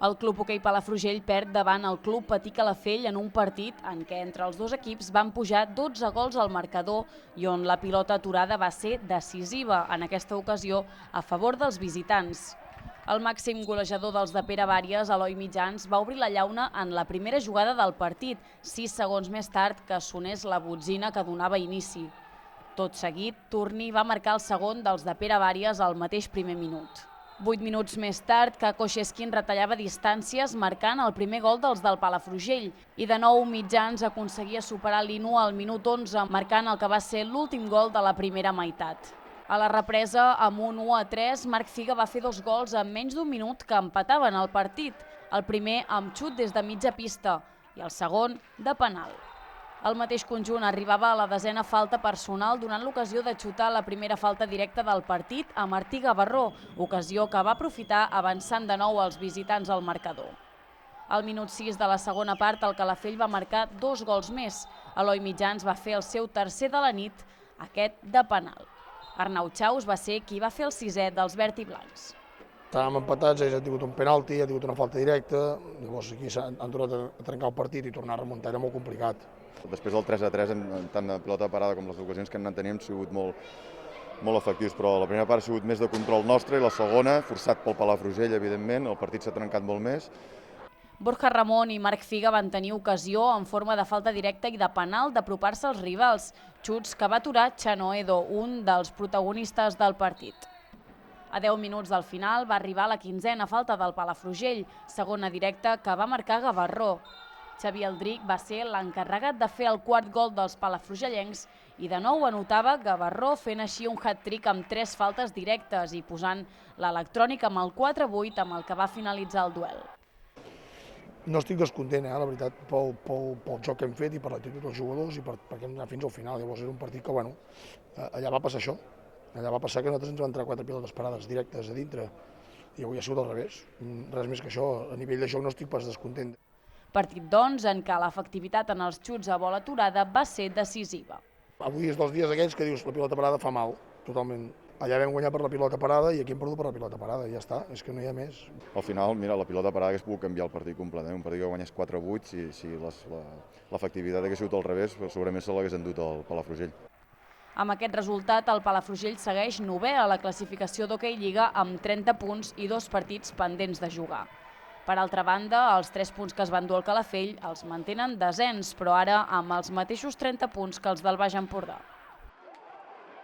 El Club Hoquei Palafrugell perd davant el Club Patí Calafell en un partit en què entre els dos equips van pujar 12 gols al marcador i on la pilota aturada va ser decisiva, en aquesta ocasió a favor dels visitants. El màxim golejador dels de Pere Bàries, Eloi Mitjans, va obrir la llauna en la primera jugada del partit, 6 segons més tard que sonés la botzina que donava inici. Tot seguit, Turni va marcar el segon dels de Pere Bàries al mateix primer minut. 8 minuts més tard, Kako Sheskin retallava distàncies marcant el primer gol dels del Palafrugell i de nou Mitjans aconseguia superar l'Inu al minut 11 marcant el que va ser l'últim gol de la primera meitat. A la represa, amb un 1-3, Marc Figa va fer 2 gols en menys d'un minut que empataven el partit, el primer amb xut des de mitja pista i el segon de penal. El mateix conjunt arribava a la 10a falta personal donant l'ocasió de xutar la primera falta directa del partit a Martí Gavarró, ocasió que va aprofitar avançant de nou els visitants al marcador. Al minut 6 de la segona part, el Calafell va marcar 2 gols més. Eloi Mitjans va fer el seu tercer de la nit, aquest de penal. Arnau Chaus va ser qui va fer el 6è dels verd i blancs. Estàvem empatats, ells han tingut un penalti, han tingut una falta directa, llavors aquí han tornat a trencar el partit i tornar a remuntar era molt complicat. Després del 3-3, tant la pilota parada com les ocasions que en teníem, han sigut molt efectius, però la primera part ha sigut més de control nostre i la segona, forçat pel Palafrugell, evidentment, el partit s'ha trencat molt més. Borja Ramon i Marc Figa van tenir ocasió en forma de falta directa i de penal d'apropar-se als rivals, xuts que va aturar Chanoedo, un dels protagonistes del partit. A 10 minuts del final va arribar la 15a falta del Palafrugell, segona directa que va marcar Gavarró. Xavi Aldrich va ser l'encarregat de fer el quart gol dels palafrugellencs i de nou anotava Gavarró fent així un hat-trick amb 3 faltes directes i posant l'electrònic amb el 4-8 amb el que va finalitzar el duel. No estic descontent, la veritat, pel joc que hem fet i per l'actitud dels jugadors i perquè hem anat fins al final. Llavors era un partit que, allà va passar això. Allà va passar que a nosaltres ens van entrar 4 pilotes parades directes a dintre i avui ha sigut al revés. Res més que això, a nivell de joc no estic pas descontent. Partit, doncs, en què l'efectivitat en els xuts a bola aturada va ser decisiva. Avui és dels dies aquells que dius la pilota parada fa mal, totalment. Allà vam guanyar per la pilota parada i aquí hem perdut per la pilota parada, ja està, és que no hi ha més. Al final, mira, la pilota parada hagués pogut canviar el partit completament, un partit que guanyés 4-8, si l'efectivitat hagués sigut al revés, segurament se l'hagués endut el Palafrugell. Amb aquest resultat, el Palafrugell segueix 9è a la classificació d'Hoquei Lliga amb 30 punts i 2 partits pendents de jugar. Per altra banda, els 3 punts que es van dur al Calafell els mantenen desens, però ara amb els mateixos 30 punts que els del Baix Empordà.